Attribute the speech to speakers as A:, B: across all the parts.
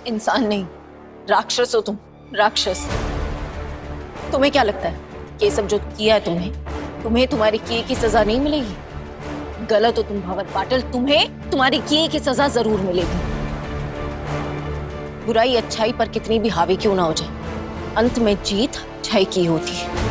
A: इंसान नहीं, राक्षस हो तुम, राक्षस। तुम्हें क्या लगता है कि ये सब जो किया है तुम्हें तुम्हारे किए की सजा नहीं मिलेगी? गलत हो तुम भंवर पाटिल, तुम्हें तुम्हारी किए की सजा जरूर मिलेगी। बुराई अच्छाई पर कितनी भी हावी क्यों ना हो जाए, अंत में जीत अच्छाई की होती है।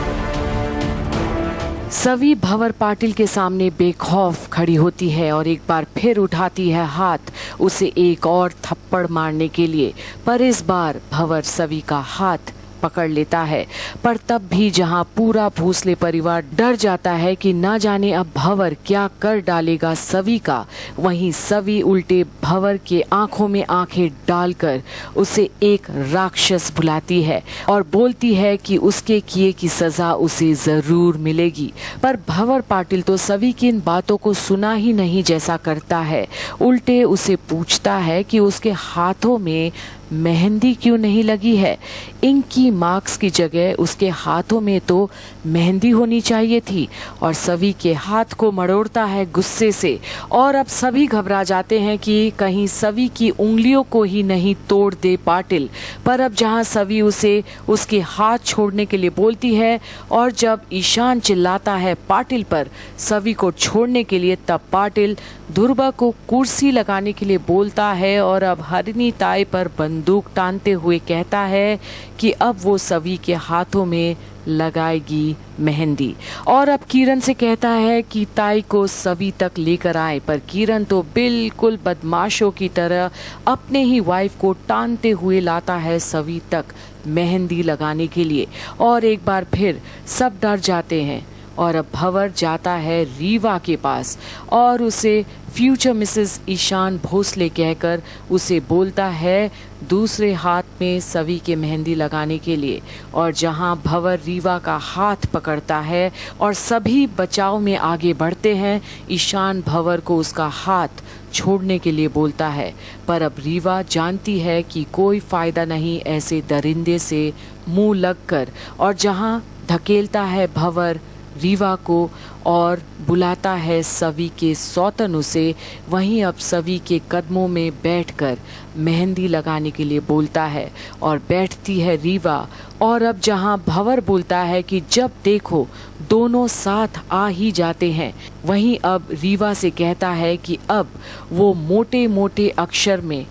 B: सवी भंवर पाटिल के सामने बेखौफ खड़ी होती है और एक बार फिर उठाती है हाथ उसे एक और थप्पड़ मारने के लिए, पर इस बार भंवर सवी का हाथ पकड़ लेता है। पर तब भी जहां पूरा भोसले परिवार डर जाता है कि ना जाने अब भंवर क्या कर डालेगा सवी का, वहीं सवी उल्टे भंवर के आंखों में आंखें डालकर उसे एक राक्षस बुलाती है और बोलती है कि उसके किए की सजा उसे जरूर मिलेगी। पर भंवर पाटिल तो सवी की इन बातों को सुना ही नहीं जैसा करता है, उल्टे उसे पूछता है कि उसके हाथों में मेहंदी क्यों नहीं लगी है। इंकी मार्क्स की जगह उसके हाथों में तो मेहंदी होनी चाहिए थी। और सवी के हाथ को मरोड़ता है गुस्से से और अब सभी घबरा जाते हैं कि कहीं सवी की उंगलियों को ही नहीं तोड़ दे पाटिल। पर अब जहां सवी उसे उसके हाथ छोड़ने के लिए बोलती है और जब ईशान चिल्लाता है पाटिल पर सवी को छोड़ने के लिए, तब पाटिल ध्रुवा को कुर्सी लगाने के लिए बोलता है और अब हरिणी ताई पर बंदूक तानते हुए कहता है कि अब वो सवी के हाथों में लगाएगी मेहंदी। और अब किरण से कहता है कि ताई को सवी तक लेकर आए, पर किरण तो बिल्कुल बदमाशों की तरह अपने ही वाइफ को टानते हुए लाता है सवी तक मेहंदी लगाने के लिए। और एक बार फिर सब डर जाते हैं और अब भंवर जाता है रीवा के पास और उसे फ्यूचर मिसेस ईशान भोसले कहकर उसे बोलता है दूसरे हाथ में सवी के मेहंदी लगाने के लिए। और जहां भंवर रीवा का हाथ पकड़ता है और सभी बचाव में आगे बढ़ते हैं, ईशान भंवर को उसका हाथ छोड़ने के लिए बोलता है। पर अब रीवा जानती है कि कोई फायदा नहीं ऐसे दरिंदे से मुंह लगकर, और जहां धकेलता है भंवर रीवा को और बुलाता है सवी के सौतन उसे, वहीं अब सवी के कदमों में बैठकर मेहंदी लगाने के लिए बोलता है और बैठती है रीवा। और अब जहां भंवर बोलता है कि जब देखो दोनों साथ आ ही जाते हैं, वहीं अब रीवा से कहता है कि अब वो मोटे मोटे अक्षर में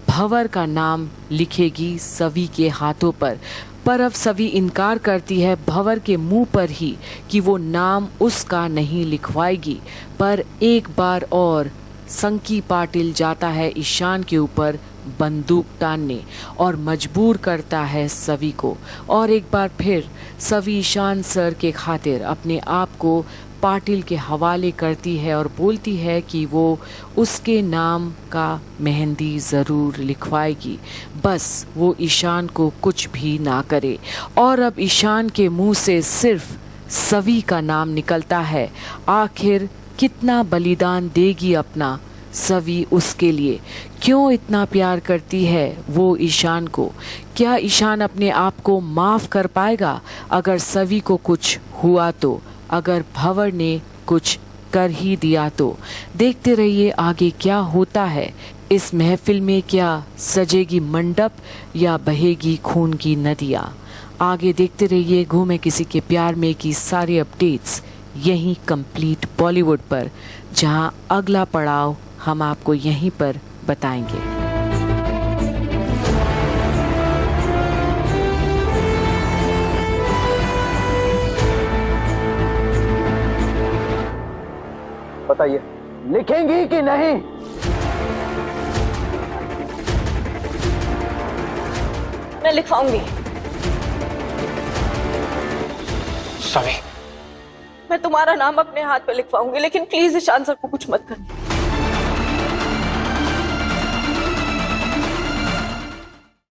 B: भंवर का नाम लिखेगी सवी के हाथों पर। पर अब सवी इनकार करती है भंवर के मुंह पर ही कि वो नाम उसका नहीं लिखवाएगी। पर एक बार और संकी पाटिल जाता है ईशान के ऊपर बंदूक तानने और मजबूर करता है सवी को। और एक बार फिर सवी ईशान सर के खातिर अपने आप को पाटिल के हवाले करती है और बोलती है कि वो उसके नाम का मेहंदी ज़रूर लिखवाएगी, बस वो ईशान को कुछ भी ना करे। और अब ईशान के मुंह से सिर्फ सवी का नाम निकलता है। आखिर कितना बलिदान देगी अपना सवी उसके लिए, क्यों इतना प्यार करती है वो ईशान को? क्या ईशान अपने आप को माफ़ कर पाएगा अगर सवी को कुछ हुआ तो, अगर भंवर ने कुछ कर ही दिया तो? देखते रहिए आगे क्या होता है इस महफिल में। क्या सजेगी मंडप या बहेगी खून की नदियाँ? आगे देखते रहिए घूमे किसी के प्यार में की सारी अपडेट्स यहीं कंप्लीट बॉलीवुड पर, जहां अगला पड़ाव हम आपको यहीं पर बताएंगे।
C: बताइए, लिखेंगी कि नहीं?
A: मैं लिखवाऊंगी।
C: सवी,
A: मैं तुम्हारा नाम अपने हाथ पे लिखवाऊंगी, लेकिन प्लीज ईशान सर को कुछ मत करना।